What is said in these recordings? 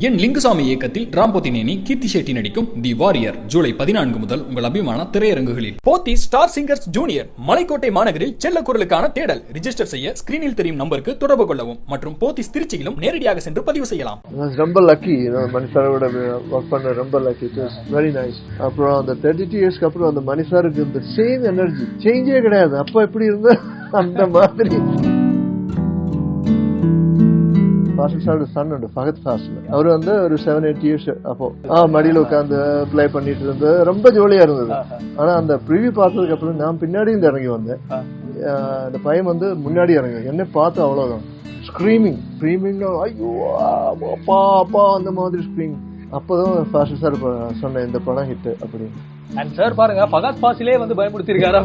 என் லிங்குசாமி இயக்கத்தில் ராம்பொத்தினேனி கீர்த்தி ஷெட்டி நடிக்கும் தி வாரியர் ஜூலை 14 முதல் உங்கள் அபிமான திரையரங்குகளில். போத்தி ஸ்டார் சிங்கர்ஸ் ஜூனியர் மலைக்கோட்டை மாநகரில் செல்ல குரலுக்கான தேடல். ரிஜிஸ்டர் செய்ய ஸ்கிரீனில் தெரியும் நம்பருக்கு தொடர்பு கொள்ளவும் மற்றும் போத்திஸ் திருச்சியிலும் நேரடியாக சென்று பதிவு செய்யலாம். ரொம்ப லக்கி மணி சாரோட ஒர்க் பண்ண ரொம்ப lucky. It was very nice. அப்புறம் அந்த 32 இயர்ஸ்க்கு அப்புறம் அந்த மணி சாருக்கு இந்த சேம் எனர்ஜி சேஞ்சே கிடையாது. அப்போ எப்படி இருந்தா அந்த மாதிரி. Faasil சாரோட சன் உண்டு Fahadh Faasil. அவர் வந்து ஒரு 7-8 இயர்ஸ் அப்போ மடியில உட்காந்து பிளே பண்ணிட்டு இருந்தது. ரொம்ப ஜோலியா இருந்தது. ஆனா அந்த ப்ரிவியூ பார்த்ததுக்கு அப்புறம் நான் பின்னாடி இருந்து இறங்கி வந்தேன். அந்த பையன் வந்து முன்னாடி இறங்கி என்ன பார்த்து அவ்வளவுதான் ஸ்கிரீமிங் ஐயோ அப்பா அப்பா அந்த மாதிரி ஸ்கிரீமிங். அப்பதான் Faasil சார் சொன்ன இந்த படம் ஹிட் அப்படின்னு. அண்ட் சார் பாருங்க Fahadh Faasilே வந்து பயமுறுத்திருக்காரு.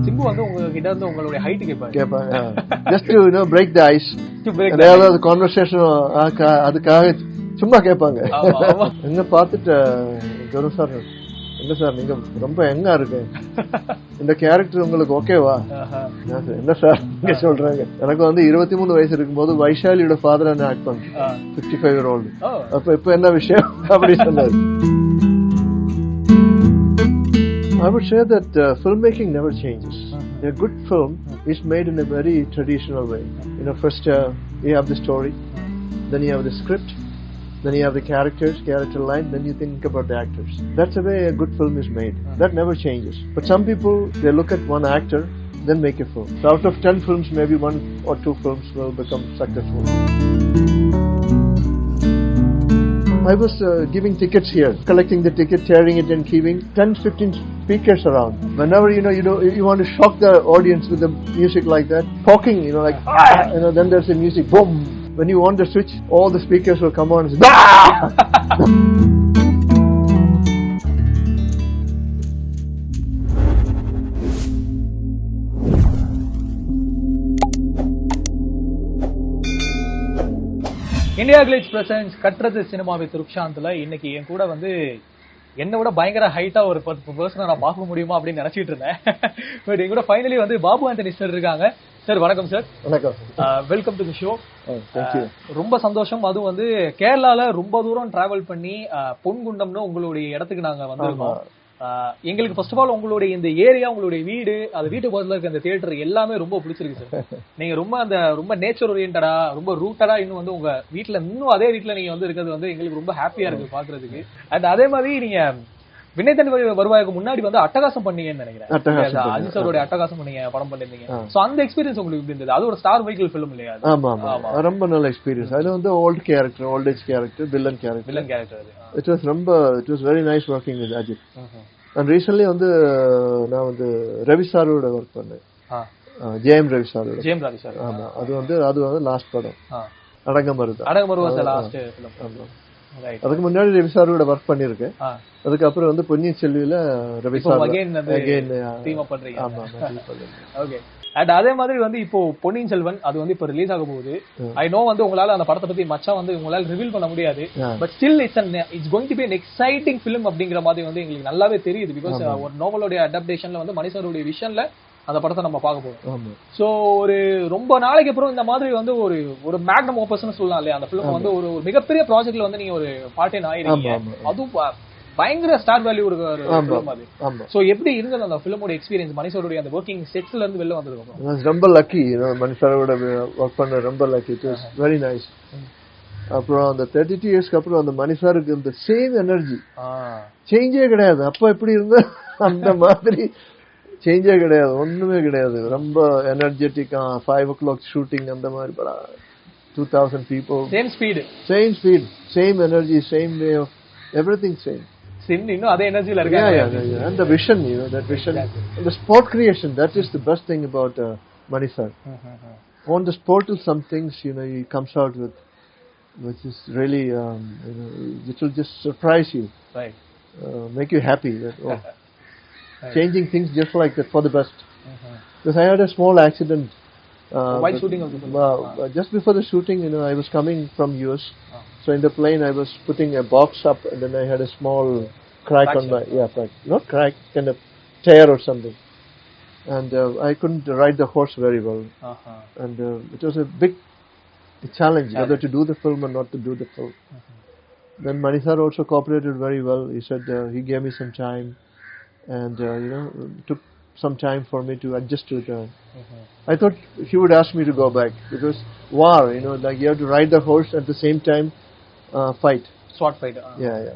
சிம்பு வந்து உங்ககிட்ட இருந்து உங்களுடைய ஹைட் கேட்பாங்க. Just to break the ice. அதாவது கான்வர்சேஷன் அதுக்காக சும்மா கேட்பாங்க. என்ன பார்த்துட்டு கரு சார் என்ன சார் நீங்க ரொம்ப யங்கா இருக்கு, இந்த கேரக்டர் உங்களுக்கு ஓகேவா? என்ன சார் நீங்க சொல்றாங்க? எனக்கு வந்து 23 வயசு இருக்கும்போது வைஷாலியோட ஃபாதர் என்ன ஆக்ட் பண்ணேன் 55 year old. அப்ப இப்ப என்ன விஷயம் அப்படி சொன்னாரு. I would say that filmmaking never changes. A good film is made in a very traditional way. First you have the story, then you have the script, then you have the character line, then you think about the actors. That's the way a good film is made. That never changes. But some people, they look at one actor, then make a film. So out of 10 films, maybe 1 or 2 films will become successful. I was giving tickets here, collecting the ticket, tearing it and keeping 10-15 speakers around. Whenever you want to shock the audience with the music like that, talking, like then there's the music, boom. When you want to switch, all the speakers will come on and say, IndiaGlitz presents கற்றது சினிமாவை திருப்ஷாந்த்ல இன்னைக்கு என் கூட வந்து என்ன விட பயங்கர ஹைட்டா ஒரு பர்சனை நான் பார்க்க முடியுமா அப்படின்னு நினைச்சிட்டு இருந்தேன். பட் என் கூட ஃபைனலி வந்து பாபு ஆண்டனி சார் இருக்காங்க. சார் வணக்கம் சார். வணக்கம். Welcome to the show. ரொம்ப சந்தோஷம். அதுவும் வந்து கேரளால ரொம்ப தூரம் டிராவல் பண்ணி பொன்குண்டம்னு உங்களுடைய இடத்துக்கு நாங்க வந்திருக்கோம். எங்களுக்கு ஃபர்ஸ்ட் ஆஃப் ஆல் உங்களுடைய இந்த ஏரியா, உங்களுடைய வீடு, அது வீட்டு பக்கத்துல இருக்க அந்த தியேட்டர் எல்லாமே ரொம்ப பிடிச்சிருக்கு சார். நீங்க ரொம்ப நேச்சர் ஓரியன்டா, ரொம்ப ரூட்டடா இன்னும் வந்து உங்க வீட்டுல இன்னும் அதே வீட்டுல நீங்க வந்து இருக்கிறது வந்து எங்களுக்கு ரொம்ப ஹாப்பியா இருக்கு பாக்குறதுக்கு. அண்ட் அதே மாதிரி நீங்க வினைத்தன் வருவாய்க்கு முன்னாடி வந்து அட்டகாசம் பண்ணீங்கன்னு நினைக்கிறேன். அஜித் சாரோட அட்டகாசம் நீங்க படம் பண்ணிருந்தீங்க. சோ அந்த எக்ஸ்பீரியன்ஸ் உங்களுக்கு எப்படி இருந்தது? அது ஒரு ஸ்டார் வெஹிக்கிள் ஃபிலிம் இல்லையா? ஆமா ரொம்ப நல்ல எக்ஸ்பீரியன்ஸ். அது வந்து old age character, villain character. It was very nice working with Ajit. And recently வந்து நான் வந்து ரவி சாரோட ஒர்க் பண்ணேன். ஜெயம் ரவி சார். ஆமா அது வந்து லாஸ்ட் படம் அடங்கமருதா லாஸ்ட் ஃபிலிம். அதுக்கு முன்னாடி ரவி சாரோட ஒர்க் பண்ணிருக்கேன். அதுக்கப்புறம் வந்து பொன்னியின் செல்வியில ரவி சார் டீம் அப் பண்றீங்க. ஆமா ஓகே. அண்ட் அதே மாதிரி வந்து இப்போ பொன்னியின் செல்வன் அது வந்து இப்போ ரிலீஸ் ஆக போகுது. ஐ நோ வந்து உங்களால அந்த படத்தை பத்தி மச்சா வந்து உங்களால ரிவீல் பண்ண முடியாது. But still it's going to be an exciting film அப்படிங்கிற மாதிரி வந்து எங்களுக்கு நல்லாவே தெரியுது. பிகாஸ் ஒரு நோவலோட அடாப்டேஷன்ல வந்து மணிசாரோட விஷன்ல அந்த படத்தை நம்ம பார்க்க போறோம். சோ ஒரு ரொம்ப நாளைக்கு அப்புறம் இந்த மாதிரி வந்து ஒரு மேக்னம் ஓபஸ்னு சொல்லலாம் இல்லையா? அந்த ஃபிலிம் வந்து ஒரு மிகப்பெரிய ப்ராஜெக்ட்ல வந்து நீங்க ஒரு பார்ட் ஆயிருக்கீங்க. அதுவும் பயங்கர ஸ்டார் வேல்யூ இருக்கு அது. சோ எப்படி இருந்தது அந்த ஃபிலிமோட எக்ஸ்பீரியன்ஸ்? மணிசாரோட அந்த வர்க்கிங் செட்ஸ்ல இருந்து வெளில வந்ததுக்கு அப்புறம் ரொம்ப லக்கி. மணிசாரோட ஒர்க் பண்ண ரொம்ப lucky. It was very nice. அப்புறம் அந்த 32 இயர்ஸ்க்கு அப்புறம் அந்த மணிசாருக்கு இந்த சேம் எனர்ஜி சேஞ்சே கிடையாது. அப்ப எப்படி இருந்தா அந்த மாதிரி சேஞ்சே கிடையாது, ஒண்ணுமே கிடையாது. ரொம்ப எனர்ஜெட்டிக்கா 5 o'clock ஷூட்டிங் அந்த மாதிரி படம். 2000 people, same speed, same energy, same way of everything same. இன்னும் அதே எனர்ஜில இருக்காங்க. And the vision, that vision, and the sport creation, that is the best thing about Mani sir. On the sport, some things he comes out with, which is really it will just surprise you, right? Make you happy. Right. Changing things just like that for the best. Because I had a small accident while shooting of the film. Just before the shooting, I was coming from US. So in the plane, I was putting a box up, and then I had a small crack on my not crack, kind of tear or something. And I couldn't ride the horse very well. And it was a big the challenge, whether to do the film or not to do the film. Then Mani sir also cooperated very well. He said he gave me some time, and took some time for me to adjust to it. I thought he would ask me to go back because war, like you have to ride the horse at the same time, fight. Sword fight. Yeah.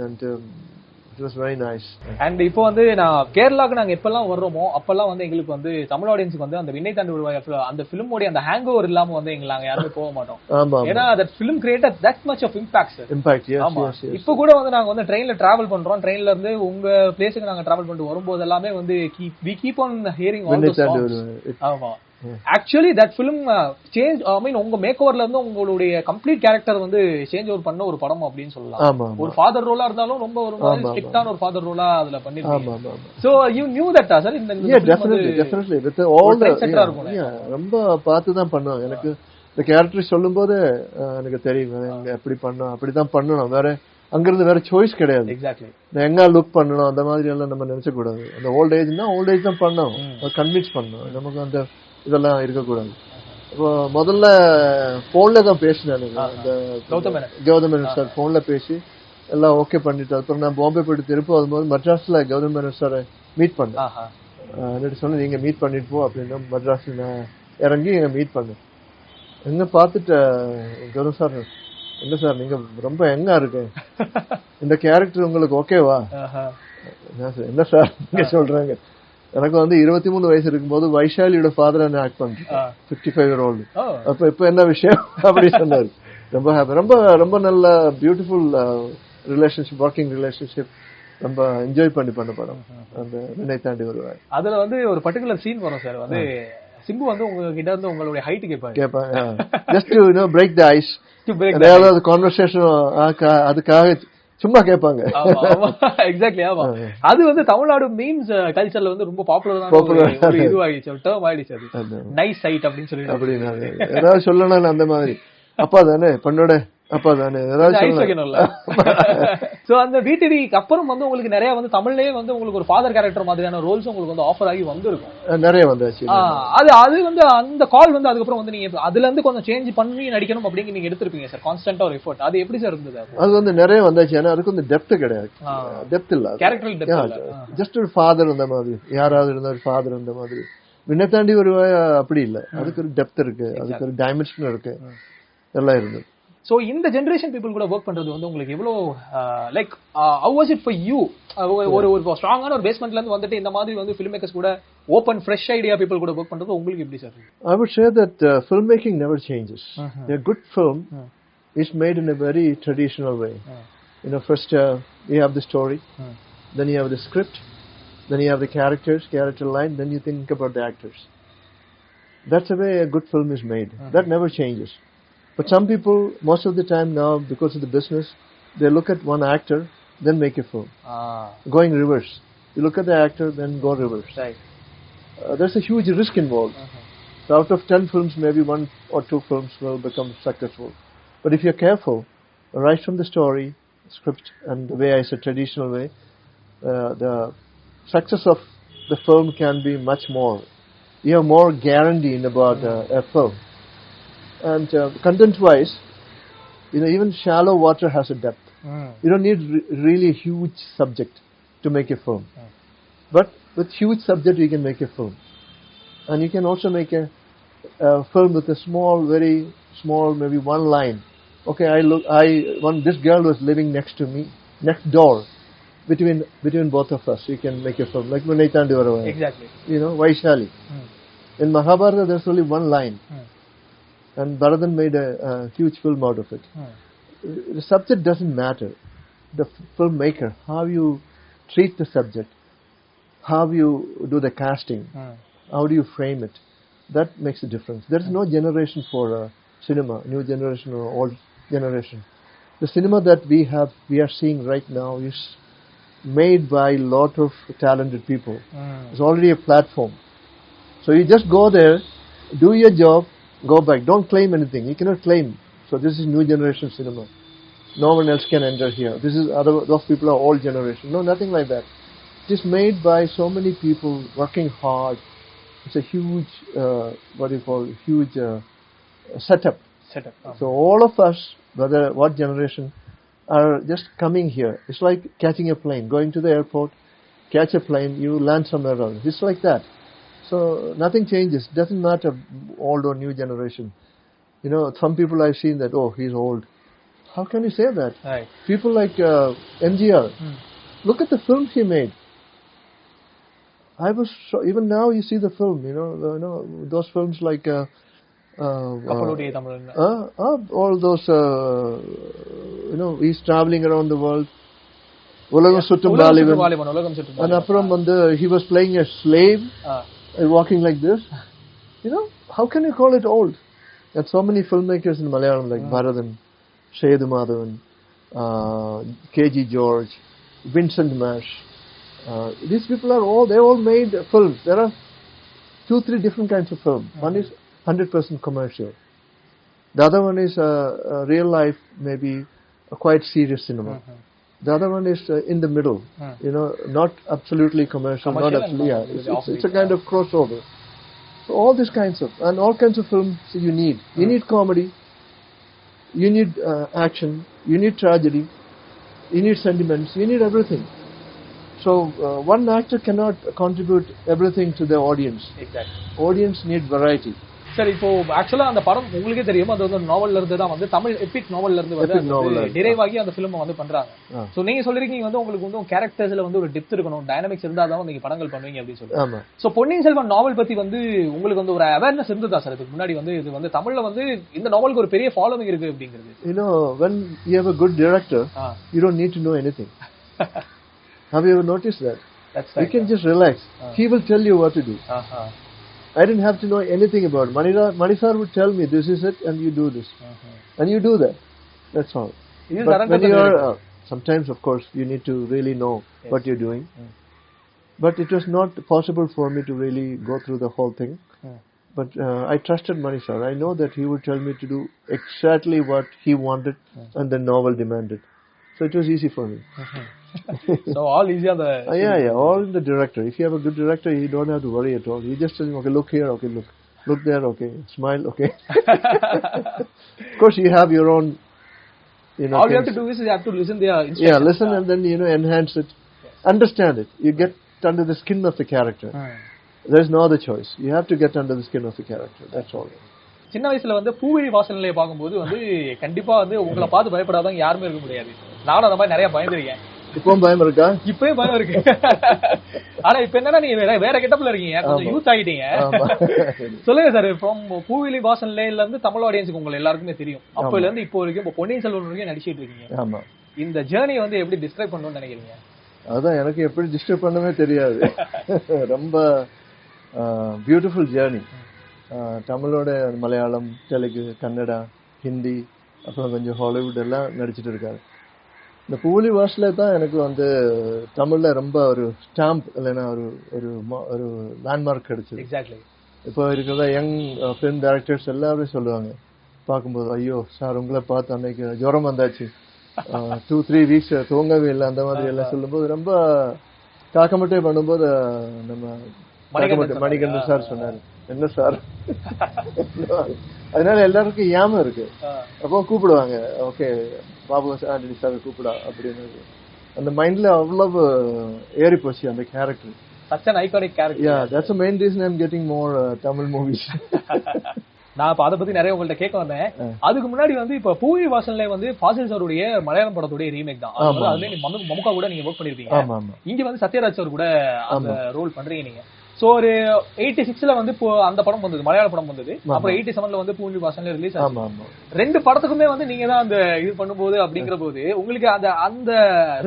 And it was very nice. And இப்போ வந்து நான் கேரளாக்கு நாங்க எப்பெல்லாம் வர்றோமோ அப்பெல்லாம் வந்து எங்களுக்கு வந்து தமிழ் ஆடியன்ஸ்க்கு வந்து அந்த விண்ணை தாண்டி வருவாய் அந்த ஃபிலிமோட அந்த ஹேங் ஓவர் இல்லாம வந்து எங்க நாங்க யாருமே போக மாட்டோம். ஏன்னா that film created that much of impact, sir. Impact, yes. இப்போ கூட வந்து நாங்க வந்து ட்ரெயின்ல டிராவல் பண்றோம். ட்ரெயின்ல இருந்து உங்க பிளேஸ்க்கு நாங்க டிராவல் பண்ணிட்டு வரும்போது எல்லாமே வந்து we keep on hearing all those songs. ஆமா. Actually that film change, I mean உங்க மேக் ஓவர்ல இருந்து உங்களுடைய கம்ப்ளீட் கேரக்டர் வந்து சேஞ்ச் ஓவர் பண்ண ஒரு படம் அப்படின்னு சொல்லலாம். ஒரு ஃபாதர் ரோலா இருந்தாலும் ரொம்ப ஒரு ஸ்ட்ரிக்ட்டான ஒரு ஃபாதர் ரோலா அதுல பண்ணிருக்கீங்க. So you knew that, sir? definitely with all the ரொம்ப பார்த்து தான் பண்ணோம். எனக்கு இந்த கேரக்டர் சொல்லும்போது எனக்கு தெரியும் எப்படி பண்ணோம், அப்படிதான் பண்ணணும். வேற அங்கிருந்து வேற சாய்ஸ் கிடையாது. எக்ஸாக்ட்லி எங்க லுக் பண்ணணும் அந்த மாதிரி எல்லாம் நம்ம நினைச்ச கூடாது. அந்த ஓல்ட் ஏஜ்னா ஓல்ட் ஏஜ் தான் பண்ணணும், கன்வின்ஸ் பண்ணணும். நமக்கு அந்த இதெல்லாம் இருக்கக்கூடாது. இப்போ முதல்ல போன்ல தான் பேசினேன். இந்த கௌதம் மேனன் சார் போன்ல பேசி எல்லாம் ஓகே பண்ணிட்டு அப்புறம் நான் பாம்பே போயிட்டு திருப்பி வரும்போது மெட்ராஸ்ல கௌதம் மேனன் சாரை மீட் பண்ணேன். சொன்னேன் நீங்க மீட் பண்ணிட்டு போ அப்படின்னா மெட்ராஸ்ல நான் இறங்கி மீட் பண்ணேன். எங்க பார்த்துட்டு கௌதம் சார், என்ன சார் நீங்க ரொம்ப எங்கா இருக்கு, இந்த கேரக்டர் உங்களுக்கு ஓகேவா? என்ன சார் நீங்க சொல்றாங்க, எனக்கு வந்து 23 வயசு இருக்கும்போது வைஷாலியோட ஃபாதர் என்ன ஆக்ட் பண்றேன், 55 year old. அப்ப இப்ப என்ன விஷயம் அப்படி சொன்னாரு. ரொம்ப ஹாப்பி, ரொம்ப ரொம்ப நல்ல பியூட்டிஃபுல் ரிலேஷன்ஷிப், ஒர்க்கிங் ரிலேஷன்ஷிப். ரொம்ப என்ஜாய் பண்ணி பண்ண படம் அந்த விண்ணை தாண்டி வருவாய். அதுல வந்து ஒரு பர்டிகுலர் சீன் வரும் சார், வந்து சிம்பு வந்து உங்ககிட்ட இருந்து உங்களுடைய ஹைட் கேட்பாங்க. Just to break the ice, ஏதாவது கான்வர்சேஷன் அதுக்காக சும்மா கேட்பாங்க. எக்ஸாக்ட்லி. ஆமா, அது வந்து தமிழ்நாடு மீம்ஸ் கல்ச்சர்ல வந்து ரொம்ப பாப்புலரான ஒரு இதுவாகிடுச்சு, டேர்ம் ஆயிடுச்சு. அது நைஸ் சைட் அப்படின்னு சொல்லிட்டு அப்படின்னா ஏதாவது சொல்லணும் அந்த மாதிரி. அப்பா தானே பண்ணோட அப்பா தானே ஏதாவது சொல்லணும்ல. சோ அந்த விடிவிக்கு அப்புறம் வந்து உங்களுக்கு நிறைய வந்து தமிழ்லயே வந்து உங்களுக்கு ஒரு ஃபாதர் கேரக்டர் மாதிரியான ரோல்ஸ் உங்களுக்கு வந்து ஆஃபர் ஆகி வந்திருக்கும். நிறைய வந்தாச்சு. அது வந்து அந்த கால் வந்து அதுக்கப்புறம் வந்து நீங்க அதுல இருந்து கொஞ்சம் சேஞ்ச் பண்ணி நடிக்கணும் அப்படிங்க நீங்க எடுத்திருப்பீங்க சார், கான்ஸ்டன்டா ஒரு எஃபோர்ட். அது எப்படி சார் இருந்தது? அது வந்து நிறைய வந்தாச்சு. ஏன்னா அதுக்கு வந்து டெப்த் கிடையாது, டெப்த் இல்ல, கேரக்டர் டெப்த் இல்ல. ஜஸ்ட் ஒரு ஃபாதர் அந்த மாதிரி, யாராவது இருந்தா ஒரு ஃபாதர் அந்த மாதிரி. விண்ணை தாண்டி வருவாய் அப்படி இல்ல, அதுக்கு ஒரு டெப்த் இருக்கு, அதுக்கு ஒரு டைமென்ஷன் இருக்கு, எல்லாம் இருந்தது. சோ இந்த ஜெனரேஷன் பீப்புள் கூட வர்க் பண்றது வந்து உங்களுக்கு எவ்வளவு like how was it for you? ஒரு ஸ்ட்ராங்கான ஒரு பேஸ்மெண்ட்ல இருந்து வந்துட்டு இந்த மாதிரி வந்து ஃபிலிம் மேக்கர்ஸ் கூட ஓபன் ஃப்ரெஷ் ஐடியா பீப்புள் கூட வர்க் பண்றது உங்களுக்கு எப்படி sir? I would say that film making never changes. A good film is made in a very traditional way. First you have the story, then you have the script, then you have the character line, then you think about the actors. That's the way a good film is made. That never changes. But some people, most of the time now, because of the business, they look at one actor, then make a film. Going reverse. You look at the actor, then go reverse. Right. There's a huge risk involved. So out of 10 films, maybe 1 or 2 films will become successful. But if you're careful, right from the story, script, and the way I said, traditional way, the success of the film can be much more. You have more guarantee about a film. And content-wise, even shallow water has a depth. You don't need really huge subject to make a film. But with huge subject, you can make a film. And you can also make a film with a small, very small, maybe one line. Okay, this girl was living next to me, next door, between both of us. You can make a film like Vinnai Thandi Varavai. Exactly. Vaishali. In Mahabharata, there's only one line. And Bharathan made a huge film out of it. The subject doesn't matter. The filmmaker, how you treat the subject, how you do the casting, how do you frame it, that makes a difference. There is no generation for cinema, new generation or old generation. The cinema that we are seeing right now is made by a lot of talented people. It's already a platform. So you just go there, do your job, go back. Don't claim anything. You cannot claim. So this is new generation cinema. No one else can enter here. Those people are old generation. No, nothing like that. It is made by so many people working hard. It's a huge, huge setup. So all of us, whether what generation, are just coming here. It's like catching a plane, going to the airport, catch a plane, you land somewhere else. It's like that. So nothing changes. Doesn't matter old or new generation. You know, some people I've seen that, oh, he's old. How can you say that? Right. People like MGR. Look at the films he made. I was even now you see the film. You know those films like all those. You know, he's traveling around the world. Ulagam Suttum Vaaliban. And apram he was playing a slave and walking like this. You know, how can you call it old? There are so many filmmakers in Malayalam like Bharathan, Seyadu Madhavan, K.G. George, Vincent Mash. These people are they all made films. There are 2-3 different kinds of film. One is 100% commercial. The other one is real life, maybe a quite serious cinema. The other one is in the middle. You know, not absolutely commercial, not absolutely. It's a kind of crossover. So all these kinds of and all kinds of films you need. You need comedy. You need action. You need tragedy. You need sentiments. You need everything. So one actor cannot contribute everything to the audience. Exactly. Audience need variety. சரி, இப்போ ஆக்சுவலா அந்த படம் உங்களுக்கே தெரியும், அது வந்து நாவல்ல இருந்து தான் வந்து தமிழ் எபிக் நாவல்ல இருந்து வந்து டிரைவ் ஆகி அந்த ஃபிலிம் வந்து பண்றாங்க. சோ நீங்க சொல்லிருக்கீங்க வந்து உங்களுக்கு வந்து கேரக்டர்ஸ்ல வந்து ஒரு டெப்த் இருக்கணும், டைனமிக்ஸ் இருந்தா தான் நீங்க படங்கள் பண்ணுவீங்க அப்படி சொல்லி. ஆமா. சோ பொன்னியின் செல்வன் நாவல் பத்தி வந்து உங்களுக்கு வந்து ஒரு அவேர்னஸ் இருந்ததா சார்? இதுக்கு முன்னாடி வந்து இது வந்து தமிழ்ல வந்து இந்த நாவலுக்கு ஒரு பெரிய ஃபாலோவிங் இருக்கு அப்படிங்கிறது. You know, when you have a good director, you don't need to know anything. Have you ever noticed that? That's right. You can just relax. He will tell you what to do. I didn't have to know anything about it. Mani sir would tell me, this is it, and you do this. And you do that. That's all. But when you are, sometimes, of course, you need to really know what you're doing. But it was not possible for me to really go through the whole thing. But I trusted Mani sir. I know that he would tell me to do exactly what he wanted and the novel demanded. So it was easy for me. So all easy on the yeah, all in the director. If you have a good director, you don't have to worry at all. You just tell him, okay, look here, okay, look there, okay, smile, okay. Of course, you have your own. You know, all you have to do is you have to listen their instructions. Yeah, listen and then enhance it, understand it. You get under the skin of the character. There's no other choice. You have to get under the skin of the character. That's all. சின்ன வயசுல வந்து பூவிழி வாசல்லையே பாக்கும்போது வந்து கண்டிப்பா வந்து உங்களை பார்த்து பயப்படாதவங்க யாருமே இருக்க முடியாது. நானும் அந்த மாதிரி நிறைய பயந்துருக்கேன். இப்பவும் பயம் இருக்கா? இப்பயும் பயம் இருக்கு. ஆனா இப்ப என்னன்னா நீங்க வேற கெட்டப்ல இருக்கீங்க, கொஞ்சம் யூத் ஆகிட்டீங்க. சொல்லுங்க சார், ஃப்ரம் பூவிழி வாசல்லையில இருந்து தமிழ் ஆடியன்ஸுக்கு உங்களை எல்லாருக்குமே தெரியும். அப்போல இருந்து இப்போ வரைக்கும் இப்போ பொன்னியின் செல்வன் வரைக்கும் நடிச்சிட்டு இருக்கீங்க. ஆமா. இந்த ஜேர்னியை வந்து எப்படி டிஸ்கிரைப் பண்ணணும்னு நினைக்கிறீங்க? அதான் எனக்கு எப்படி டிஸ்கிரைப் பண்ணவே தெரியாது. ரொம்ப பியூட்டிஃபுல் ஜேர்னி. தமிழோட மலையாளம், தெலுங்கு, கன்னடா, ஹிந்தி, அப்புறம் கொஞ்சம் ஹாலிவுட் எல்லாம் நடிச்சிட்டு இருக்காரு. இந்த பூலி வாஷ்ல தான் எனக்கு வந்து தமிழ்ல ரொம்ப ஒரு ஸ்டாம்ப் இல்லைன்னா ஒரு லேண்ட்மார்க் கிடைச்சது. எக்ஸாக்ட்லி. இப்போ இருக்கிற யங் ஃபிலிம் டைரக்டர்ஸ் எல்லாருமே சொல்லுவாங்க பார்க்கும்போது, ஐயோ சார் உங்களை பார்த்து அன்னைக்கு ஜுரம் வந்தாச்சு, 2-3 வீக்ஸ் தூங்கவே இல்லை, அந்த மாதிரி எல்லாம் சொல்லும்போது ரொம்ப காக்கமட்டே பண்ணும்போது நம்ம மணிகண்டன் சார் சொன்னாரு, என்ன சார் அதனால எல்லாருக்கும் ஏமா இருக்கு. அப்போ கூப்பிடுவாங்க, ஓகே பாபு ஆண்டனி சார் கூப்பிடா அப்படின்னு. அந்த மைண்ட்ல அவ்வளவு ஏறி போச்சு அந்த character. Such an iconic character. Yeah, that's the main reason I'm getting more Tamil movies. நான் இப்ப அதை பத்தி நிறைய உங்கள்ட்ட கேட்க வந்தேன். அதுக்கு முன்னாடி வந்து இப்ப பூவி வாசல்ல வந்து ஃபாசில் சாருடைய மலையாளம் படத்துடைய ரீமேக் தான். அதுல மமுகா கூட நீங்க ஒர்க் பண்ணிருப்பீங்க. இங்க வந்து சத்யராஜ் சார் கூட அந்த ரோல் பண்றீங்க நீங்க. சோ ஒரு 86ல வந்து அந்த படம் வந்தது, மலையாள படம் வந்தது. அப்புறம் 87ல வந்து பூவி வாசல்ல ரிலீஸ் ஆச்சு. ரெண்டு படத்துக்குமே வந்து நீங்க தான் அந்த இது பண்ணும்போது அப்படிங்கிற போது உங்களுக்கு அந்த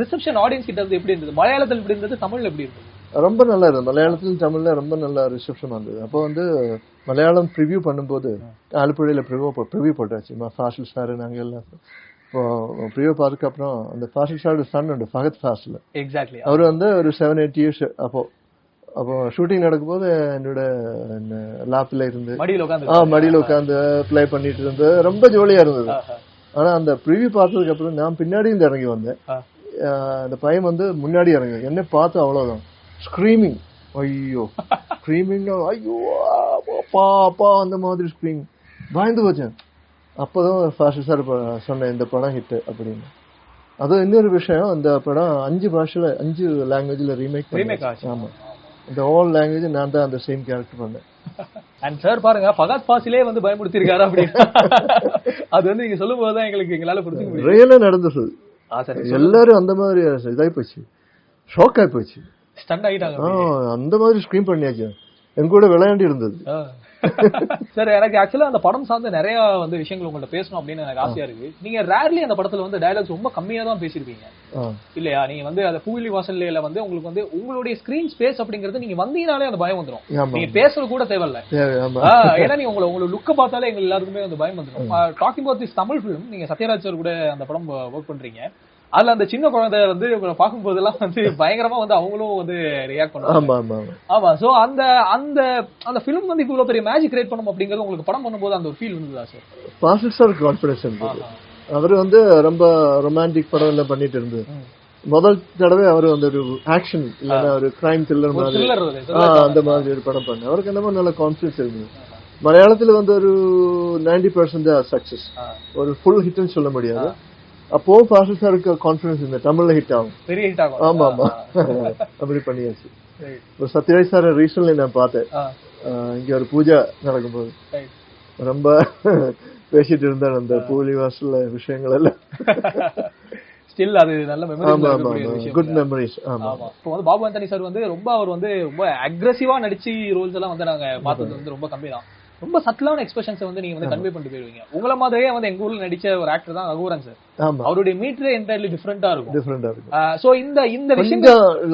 ரிசெப்ஷன் ஆடியன்ஸ் கிட்ட இருந்து எப்படி இருந்தது? மலையாளத்தில் எப்படி இருந்தது, தமிழ்ல எப்படி இருந்தது? ரொம்ப நல்லா இருந்தது. மலையாளத்திலும் தமிழ்ல ரொம்ப நல்ல ரிசெப்ஷன் வந்தது. அப்போ வந்து மலையாளம் ப்ரிவியூ பண்ணும்போது ஆலப்புழையில ப்ரிவியூ போட்டாச்சு. ஃபாசில் சார் நாங்க எல்லாம் இப்போ ப்ரிவியூ பார்த்ததுக்கு அப்புறம் அந்த ஃபாசில் சாரோட சன் உண்டு ஃபஹத் ஃபாசில். எக்ஸாக்ட்லி. அவர் வந்து ஒரு 7-8 இயர்ஸ் அப்போ ஷூட்டிங் நடக்கும்போது என்னோட லாப்ல இருந்து மடியில உட்காந்து பிளே பண்ணிட்டு இருந்து ரொம்ப ஜோலியா இருந்தது. ஆனா அந்த ப்ரிவியூ பார்த்ததுக்கு அப்புறம் நான் பின்னாடி இருந்து இறங்கி வந்தேன். அந்த பையன் வந்து முன்னாடி இறங்கி என்ன பார்த்து அவ்வளவுதான் ஸ்கிரீமிங், ஐயோ ஸ்கிரீமிங், ஐயோ அப்பா அப்பா அந்த மாதிரி ஸ்கிரீமிங். பயந்து போச்சேன். அப்போதான் ஃபாசில் சார் சொன்ன இந்த படம் ஹிட் அப்படின்னு. அது இன்னொரு விஷயம், அந்த படம் 5 பாஷையில 5 லாங்குவேஜ்ல ரீமேக் ஆச்சு. ஆமா, இந்த ஆல் லாங்குவேஜ் நான் தான் அந்த சேம் கேரக்டர் பண்ணேன். அண்ட் சார் பாருங்க, ஃபஹத் ஃபாசிலே வந்து பயமுறுத்திருக்காரு அப்படின்னு. அது வந்து நீங்க சொல்லும் போதுதான் எங்களால புரிஞ்சுக்க முடியும். ரியலா நடந்தது. எல்லாரும் அந்த மாதிரி இதாகி போச்சு, ஷாக் ஆகி போச்சு, ஸ்டண்ட் ஆகிட்டாங்க. அந்த மாதிரி ஸ்கிரீம் பண்ணியாச்சு, எங்க கூட விளையாண்டி இருந்தது. சார் எனக்கு ஆக்சுவலா அந்த படம் சார்ந்த நிறைய வந்து விஷயங்கள் உங்கள்ட்ட பேசணும் அப்படின்னு எனக்கு ஆசையா இருக்கு. நீங்க ரேர்லி அந்த படத்துல வந்து டயலாக்ஸ் ரொம்ப கம்மியா தான் பேசிருப்பீங்க இல்லையா? நீங்க வந்து அந்த பூவிலி வாசல்ல வந்து உங்களுக்கு வந்து உங்களுடைய ஸ்கிரீன் ஸ்பேஸ் அப்படிங்கறது நீங்க வந்தீங்கனாலே அந்த பயம் வந்துடும். நீங்க பேசுறது கூட தேவையில்ல. ஏன்னா நீங்க உங்களோட லுக்க பார்த்தாலே எங்க எல்லாருக்குமே அந்த பயம் வந்துடும். Talking about this Tamil film, நீங்க சத்யராஜ் சார் கூட அந்த படம் ஒர்க் பண்றீங்க. அதுல அந்த சின்ன குழந்தை வந்து உங்களை பார்க்கும் போதெல்லாம் வந்து பயங்கரமா வந்து அவங்களும் வந்து ரியாக்ட் பண்ணுவாங்க. ஆமா, சோ அந்த அந்த அந்த ஃபிலிம் வந்து இவ்வளவு பெரிய மேஜிக் கிரியேட் பண்ணும் அப்படிங்கறது உங்களுக்கு படம் பண்ணும்போது அந்த ஒரு ஃபீல் இருந்ததா சார்? ஃபாசில் சார் கான்ஃபிடன்ஸ் இருந்தது. அவர் வந்து ரொம்ப ரொமான்டிக் படம் எல்லாம் பண்ணிட்டு இருந்தது. முதல் தடவை அவர் வந்து ஒரு ஆக்ஷன் இல்லைன்னா ஒரு கிரைம் த்ரில்லர் மாதிரி அந்த மாதிரி ஒரு படம் பண்ண அவருக்கு என்னமோ நல்ல கான்ஃபிடன்ஸ் இருந்தது. மலையாளத்துல வந்து ஒரு 90% சக்சஸ், ஒரு ஃபுல் ஹிட்னு சொல்ல முடியாது. அப்போ ஃபாசில் சாருக்கு கான்ஃபிடன்ஸ் இந்த தமிழ்ல ஹிட் ஆகும், பெரிய ஹிட் ஆகும். ஆமா ஆமா, அப்படி பண்ணியாச்சு. சத்யராஜ் சார் ரீசன்ட்லி நான் பார்த்தேன், இங்க ஒரு பூஜை நடக்கும்போது ரொம்ப பேசிட்டு இருந்தார் அந்த பூலி வாசல்ல விஷயங்கள் எல்லாம். ஸ்டில் அது நல்ல மெமரிஸ், குட் மெமரிஸ். ஆமா, இப்போ வந்து பாபு ஆண்டனி சார் வந்து அவர் வந்து ரொம்ப அக்ரெசிவா நடிச்சு ரோல்ஸ் எல்லாம் வந்து நாங்க பார்த்தது வந்து ரொம்ப கம்மி தான். ரொம்ப சட்டலான எக்ஸ்பிரஷன்ஸ் வந்து நீங்க வந்து கன்வே பண்ணிட்டு போயிருவீங்க. உங்களை மாதிரியே வந்து எங்க ஊர்ல நடிச்ச ஒரு ஆக்டர் தான் ரகுவரன் சார். அவருடைய மீட்டரே என்டையர்லி டிஃபரெண்டா இருக்கும். சோ இந்த விஷயம்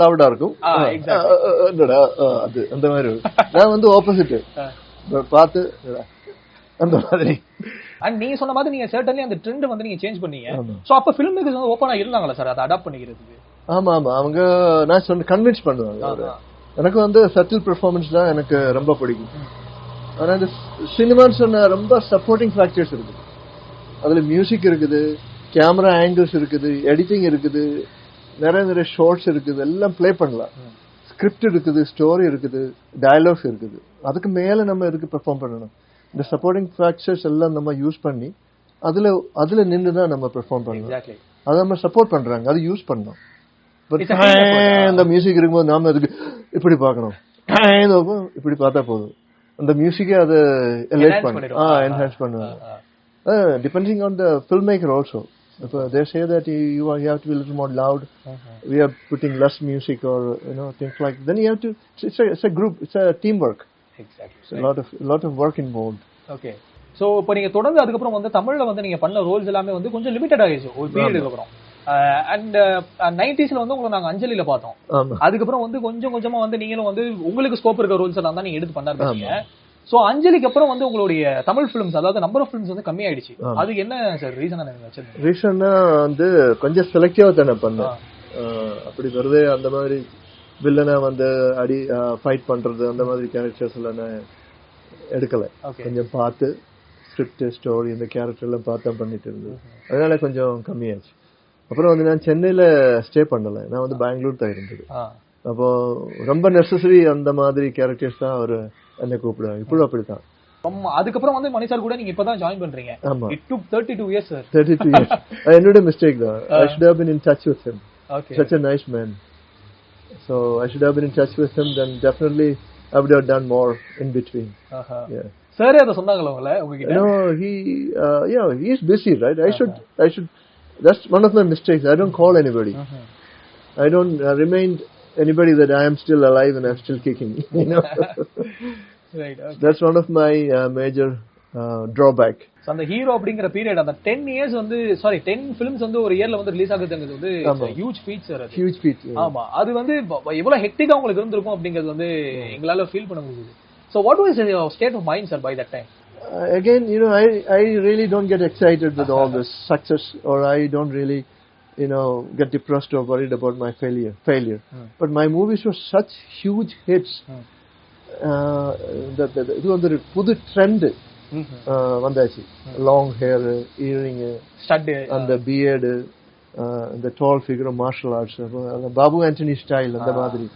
லவுடா இருக்கும். என்னடா அது அந்த மாதிரி. நான் வந்து ஆப்போசிட் பார்த்து அந்த மாதிரி. அண்ட் நீங்க சொன்ன மாதிரி நீங்க சர்டன்லி அந்த ட்ரெண்ட் வந்து நீங்க சேஞ்ச் பண்ணீங்க. சோ அப்ப ஃபிலிம் மேக்கர்ஸ் வந்து ஓபனா இருந்தாங்களா சார் அதை அடாப்ட் பண்ணிக்கிறதுக்கு? ஆமா ஆமா, அவங்க நான் சொன்ன கன்வின்ஸ் பண்ணுவாங்க. எனக்கு வந்து சட்டில் பெர்ஃபார்மன்ஸ் தான் எனக்கு ரொம்ப பிடிக்கும். ஆனா இந்த சினிமான்னு சொன்ன ரொம்ப சப்போர்ட்டிங் ஃபேக்டர்ஸ் இருக்குது. அதுல மியூசிக் இருக்குது, கேமரா ஆங்கிள்ஸ் இருக்குது, எடிட்டிங் இருக்குது, நிறைய ஷார்ட்ஸ் இருக்குது, எல்லாம் பிளே பண்ணலாம். ஸ்கிரிப்ட் இருக்குது, ஸ்டோரி இருக்குது, டயலாக்ஸ் இருக்குது. அதுக்கு மேல நம்ம எதுக்கு பெர்ஃபார்ம் பண்ணணும்? இந்த சப்போர்ட்டிங் ஃபேக்டர்ஸ் எல்லாம் நம்ம யூஸ் பண்ணி அதுல நின்று தான் நம்ம பெர்ஃபார்ம் பண்ணலாம். அதை நம்ம சப்போர்ட் பண்றாங்க, அது யூஸ் பண்ணணும். அந்த மியூசிக் இருக்கும்போது நாம அதுக்கு இப்படி பார்க்கணும், இப்படி பார்த்தா போதும். அந்த மியூசிக்கே அதை என்ஹான்ஸ் பண்ணுவாங்க. Depending on the filmmaker also. If they say that you have to be a little more loud, we are putting less music or things like. Then you have to. It's a group. It's a teamwork. Exactly. It's a lot of work involved. Okay. So இப்போ நீங்க தொடர்ந்து அதுக்கப்புறம் வந்து தமிழ்ல வந்து நீங்க பண்ண Rolle's எல்லாமே வந்து கொஞ்சம் லிமிட்டட் ஆயிடுச்சு ஒரு பீரியடுக்கு அப்புறம். அண்ட் 90s வந்து உங்களை நாங்க அஞ்சலியில பார்த்தோம். அதுக்கப்புறம் வந்து கொஞ்சமா வந்து நீங்களும் வந்து உங்களுக்கு ஸ்கோப் இருக்க ரோல்ஸ் எல்லாம் தான் நீங்க எடுத்து பண்ணாருங்க. சோ அஞ்சலிக்கு அப்புறம் வந்து உங்களுடைய தமிழ் பிலிம்ஸ், அதாவது நம்பர் ஆஃப் பிலிம்ஸ் வந்து கம்மி ஆயிடுச்சு. அதுக்கு என்ன சார் ரீசன்? ரீசன்னா வந்து கொஞ்சம் செலக்டிவா தானே பண்ணேன். அப்படி வருது அந்த மாதிரி வில்லனை வந்து அடி ஃபைட் பண்றது அந்த மாதிரி கேரக்டர்ஸ் எல்லாம் நான் எடுக்கல. கொஞ்சம் பார்த்து ஸ்கிரிப்ட் ஸ்டோரி இந்த கேரக்டர் எல்லாம் பார்த்தா பண்ணிட்டு இருந்தது. அதனால கொஞ்சம் கம்மியாச்சு. அப்புறம் வந்து நான் சென்னையில ஸ்டே பண்ணல, நான் வந்து பெங்களூர் தான் இருந்தது. அப்போ ரொம்ப நெசசரி அந்த மாதிரி கேரக்டர்ஸ் தான் அவர் என்ன கூப்பிடுவாங்க. இப்படி அப்படித்தான். அதுக்கப்புறம் வந்து மணி சார் கூட நீங்க இப்பதான் ஜாயின் பண்றீங்க. ஆமா, it took 32 years sir. 32 years. என்னோட மிஸ்டேக் தான். I should have been in touch with him. Okay. Such a nice man. So I should have been in touch with him, then definitely I would have done more in between. Yeah. Sir அத சொன்னாங்களா உங்களுக்கு? No, he is busy, right? I should that's one of my mistakes. I don't call anybody. I don't remind anybody that I am still alive and I'm still kicking, Right. Okay. That's one of my major drawback. So அந்த hero அப்படிங்கற period அந்த 10 years வந்து 10 films வந்து ஒரு இயர்ல வந்து release ஆகுதுங்கிறது வந்து huge feat sir. Huge feat. ஆமா, அது வந்து எவ்வளவு ஹெக்டிக்கா உங்களுக்கு இருந்திருக்கும் அப்படிங்கிறது வந்து எங்களால ஃபீல் பண்ண முடியுது. So what was your state of mind sir by that time? Again, I really don't get excited with all this success, or I don't really get depressed or worried about my failure. But my movies were such huge hits. இது வந்து ஒரு புது trend வந்தாச்சு. Long hair, earring, stud, அந்த beard, இந்த tall figure, martial arts, Babu Antony style, அந்த மாதிரி.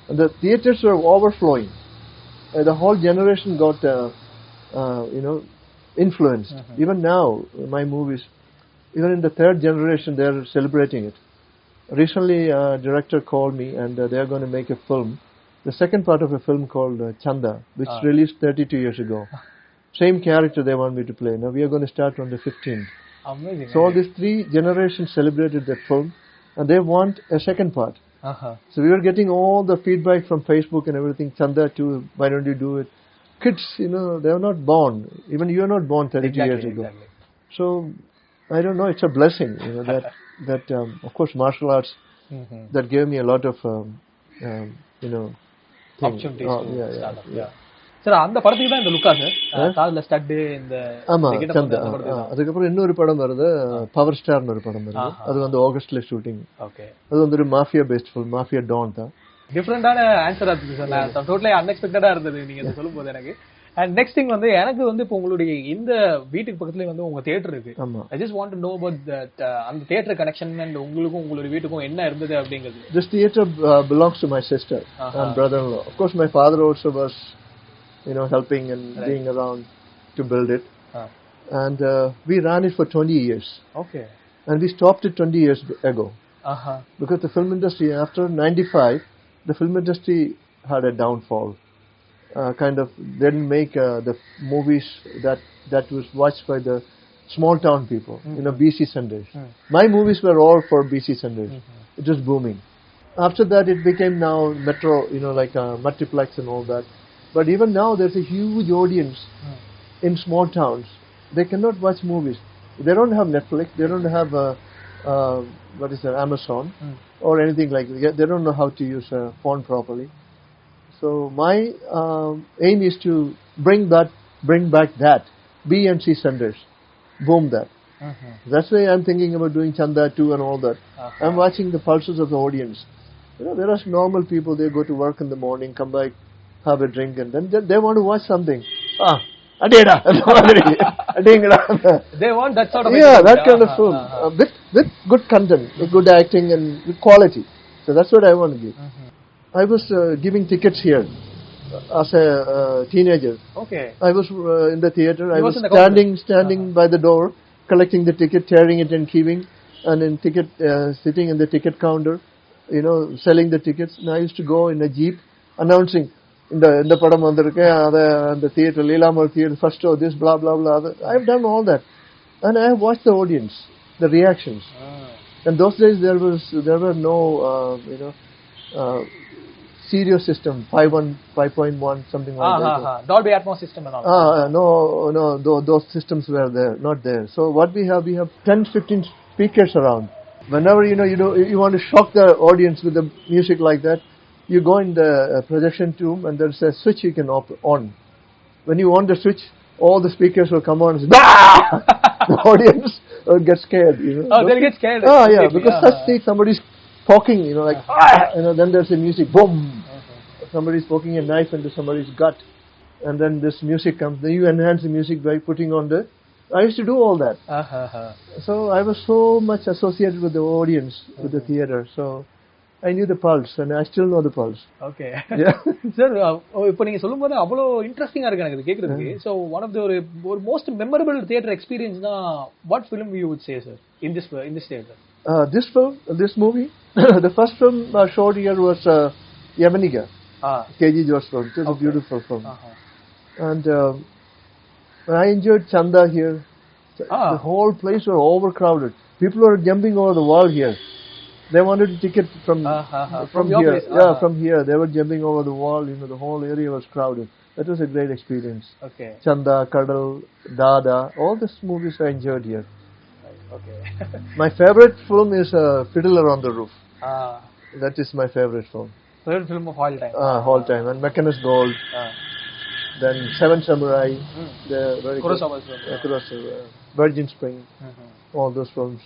அந்த theatres were overflowing. The whole generation got influenced. Even now, my movies, even in the third generation, they're celebrating it. Recently, a director called me and they are going to make a film, the second part of a film called Chanda, which released 32 years ago. Same character they want me to play. Now we are going to start on the 15th. Amazing. So all these three generations celebrated that film and they want a second part. So we were getting all the feedback from Facebook and everything. Chanda too, why don't you do it? Kids, they are not born. Even you are not born 32 years ago. Exactly. So I don't know. It's a blessing, that of course martial arts that gave me a lot of opportunities to start up. Yeah. Sir அந்த படத்துக்கு தான் இந்த லுக்கா sir கால்ல stud இந்த சந்தா அதுக்கப்புறம் இன்னொரு படம் வருது பவர் ஸ்டார்னு ஒரு படம் வருது அது வந்து ஆகஸ்ட்ல ஷூட்டிங் ஓகே அது வந்து ஒரு mafia based film mafia don தான் டிஃபரெண்டான ஆன்சர் ஆச்சு சார் நான் டோட்டலி அன்எக்ஸ்பெக்டடா இருந்தது நீங்க இத சொல்லும்போது எனக்கு அண்ட் நெக்ஸ்ட் திங் வந்து எனக்கு வந்து இப்போ உங்களுடைய இந்த வீட்டுக்கு பக்கத்துல வந்து உங்க தியேட்டர் இருக்கு I just want to know about that அந்த தியேட்டர் கனெக்ஷன் அண்ட் உங்களுக்கும் உங்களுடைய வீட்டுக்கும் என்ன இருந்தது அப்படிங்கிறது This theater belongs to my sister and brother-in-law. Of course my father also was helping and being around to build it. And we ran it for 20 years. Okay. And we stopped it 20 years ago. Because the film industry, after 95, the film industry had a downfall. Kind of didn't make the movies that was watched by the small town people, BC Sundays. My movies were all for BC Sundays. It was booming. After that it became now metro, like multiplex and all that. But even now there's a huge audience in small towns. They cannot watch movies. They don't have Netflix. They don't have Amazon or anything like that. They don't know how to use a phone properly. So my aim is to bring back that B&C Sundays, boom that. That's why I'm thinking about doing Chanda 2 and all that. I'm watching the pulses of the audience. There are normal people. They go to work in the morning, come back, have a drink, and then they want to watch something. Adeda, they want that sort of that kind of film with good content, with good acting, and with quality. So that's what I want to give. I was giving tickets here as a teenager. Okay. I was in the theater. I was standing by the door, collecting the ticket, tearing it and keeping, and in ticket sitting in the ticket counter, selling the tickets. And I used to go in a jeep announcing. இந்த படம் வந்திருக்கு அந்த theatre லீலாமல் theatre first show this blah blah blah. I have done all that and I have watched the audience, the reactions. And those days there were no stereo system 5.1 something like that. Dolby Atmos system and all. No, those systems were not there. So what we have 10-15 speakers around. Whenever you want to shock the audience with the music like that, you go in the projection room and there's a switch you can on. When you on the switch, all the speakers will come on and say, the audience will get scared. They'll get scared. Yeah, because somebody's poking, like, then there's a music, boom. Somebody's poking a knife into somebody's gut. And then this music comes. Then you enhance the music by putting on I used to do all that. So I was so much associated with the audience, with the theater. So I knew the pulse and I still know the pulse. Okay. Yeah. Sir, இப்போ நீங்க சொல்லும்போது அவ்வளோ இன்ட்ரெஸ்டிங்கா இருக்கு எனக்கு கேக்குறதுக்கு. So one of the ஒரு most memorable theater experience na what film you would say, sir, in this theater? This movie, the first film showed here was Yamaniga. KG George film. It was a beautiful film. And I enjoyed Chanda here. The whole place was overcrowded. People were jumping over the wall here. They wanted a ticket from your here. place. Yeah, from here. They were jumping over the wall. The whole area was crowded. That was a great experience. Okay. Chanda, Kadal, Dada, all these movies I enjoyed here. Okay. My favorite film is Fiddler on the Roof. That is my favorite film. Favorite film of all time. All time. And Mechanis Gold. Then Seven Samurai. Kurosawa. Virgin Spring. All those films.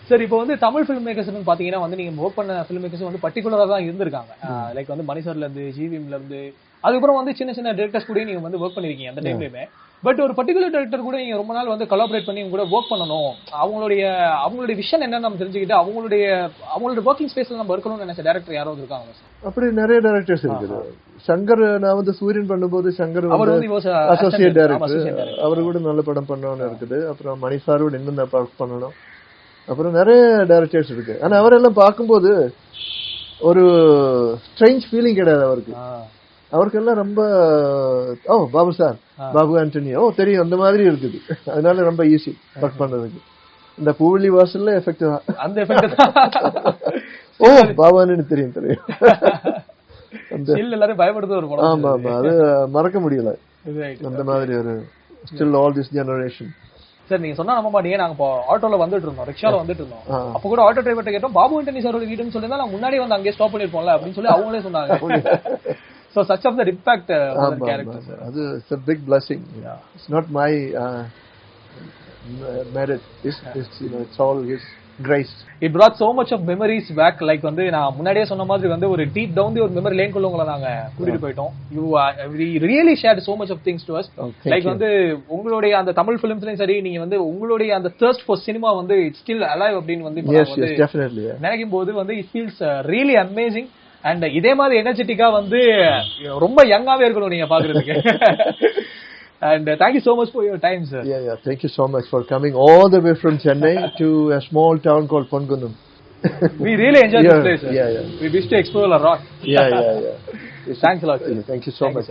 Sir இப்போ வந்து Tamil film makers பாத்தீங்கன்னா வந்து நீங்க work பண்ண film makers வந்து பர்டிகுலரா தான் இருந்திருக்காங்க. லைக் வந்து மணிசர்ல இருந்து ஜிவிஎம்ல இருந்து அதுக்கப்புறம் வந்து சின்ன சின்ன டைரக்டர்ஸ் கூட நீங்க வந்து ஒர்க் பண்ணிருக்கீங்க அந்த டைம்லயுமே. பட் ஒரு பர்டிகுலர் டைரக்டர் கூட நீங்க ரொம்ப நாள் வந்து கொலாபரேட் பண்ணி கூட ஒர்க் பண்ணணும், அவங்களுடைய விஷன் என்னன்னு நம்ம தெரிஞ்சுக்கிட்டு அவங்களோட ஒர்க்கிங் ஸ்பேஸ்ல நம்ம இருக்கணும்னு நினைச்ச டைரக்டர் யாராவது இருக்காங்க? அப்படி நிறைய டைரக்டர்ஸ் இருக்குது. சங்கர், நான் வந்து சூரியன் பண்ணும்போது சங்கர் அசோசியேட் டைரக்டர், அவரு கூட நல்ல படம் பண்ணணும்னு இருக்குது. அப்புறம் மணி சாரோட இன்னும் ஒர்க் பண்ணணும். அப்புறம் நிறைய டைரக்டர்ஸ் இருக்கு. ஆனா அவரெல்லாம் பார்க்கும்போது ஒரு ஸ்ட்ரேஞ்ச் ஃபீலிங் கிடையாது அவருக்கு. அவருக்கெல்லாம் ரொம்ப பாபு சார், பாபு ஆண்டனி, தெரியும், அந்த மாதிரி இருக்குது. அதனால ரொம்ப ஈஸி ஒர்க் பண்றதுக்கு. இந்த பூவெளி வாசல்ல எஃபெக்ட் தான், அந்த எஃபெக்ட் தான். பாபு ஆண்டனி தெரியும் எல்லாரும் பயப்படுறது ஒரு படம். ஆமா ஆமா, அது மறக்க முடியல. அந்த மாதிரி ஒரு still all this generation. Sir நீங்க சொன்னா நம்ப மாட்டீங்க, நாங்க இப்போ ஆட்டோல வந்துட்டு இருந்தோம், ரிக்ஷால வந்துட்டு இருந்தோம். அப்ப கூட ஆட்டோ டிரைவர்ட்ட கேட்டோம், பாபு ஆண்டனி சாரோட வீடுன்னு சொல்லி தான் முன்னாடி வந்து அங்கேயே ஸ்டாப் பண்ணிருப்போம்ல அப்படின்னு சொல்லி அவங்களே சொன்னாங்க. So such of the impact on the character. It's a big blessing. It's not my merit. It's all his grace. It brought so much of memories back. Like வந்து நான் முன்னாடியே சொன்ன மாதிரி வந்து ஒரு deep down the ஒரு memory lane குள்ள உங்களை நாங்க கூட்டிட்டு போயிட்டோம். We really shared so much of things to us. Like வந்து உங்களுடைய அந்த தமிழ் ஃபிலிம்ஸ்லயும் சரி, நீங்க வந்து உங்களுடைய அந்த thirst for cinema வந்து it's still alive அப்படின்னு வந்து yes definitely நினைக்கும் போது வந்து it feels really amazing. And இதே மாதிரி எனர்ஜெட்டிக்கா வந்து ரொம்ப யங்காவே இருக்கணும் நீங்க பாக்குறதுக்கு. And thank you so much for your time, sir. Yeah, thank you so much for coming all the way from Chennai to a small town called Ponniyin. We really enjoyed this place, sir. Yeah. We wish to explore a lot. Yeah. Thanks a lot, sir. Thank you so much.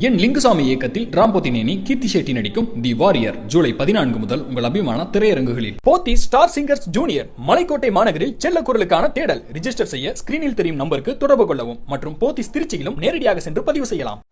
என் லிங்குசாமி இயக்கத்தில் ராம்போத்தினேனி, கீர்த்தி ஷெட்டி நடிக்கும் தி warrior July 14 முதல் உங்கள் அபிமான திரையரங்குகளில். போத்தி star singers junior மலைக்கோட்டை மாநகரில் செல்ல குரலுக்கான தேடல். Register செய்ய ஸ்கிரீனில் தெரியும் நம்பருக்கு தொடர்பு கொள்ளவும் மற்றும் போத்திஸ் திருச்சியிலும் நேரடியாக சென்று பதிவு செய்யலாம்.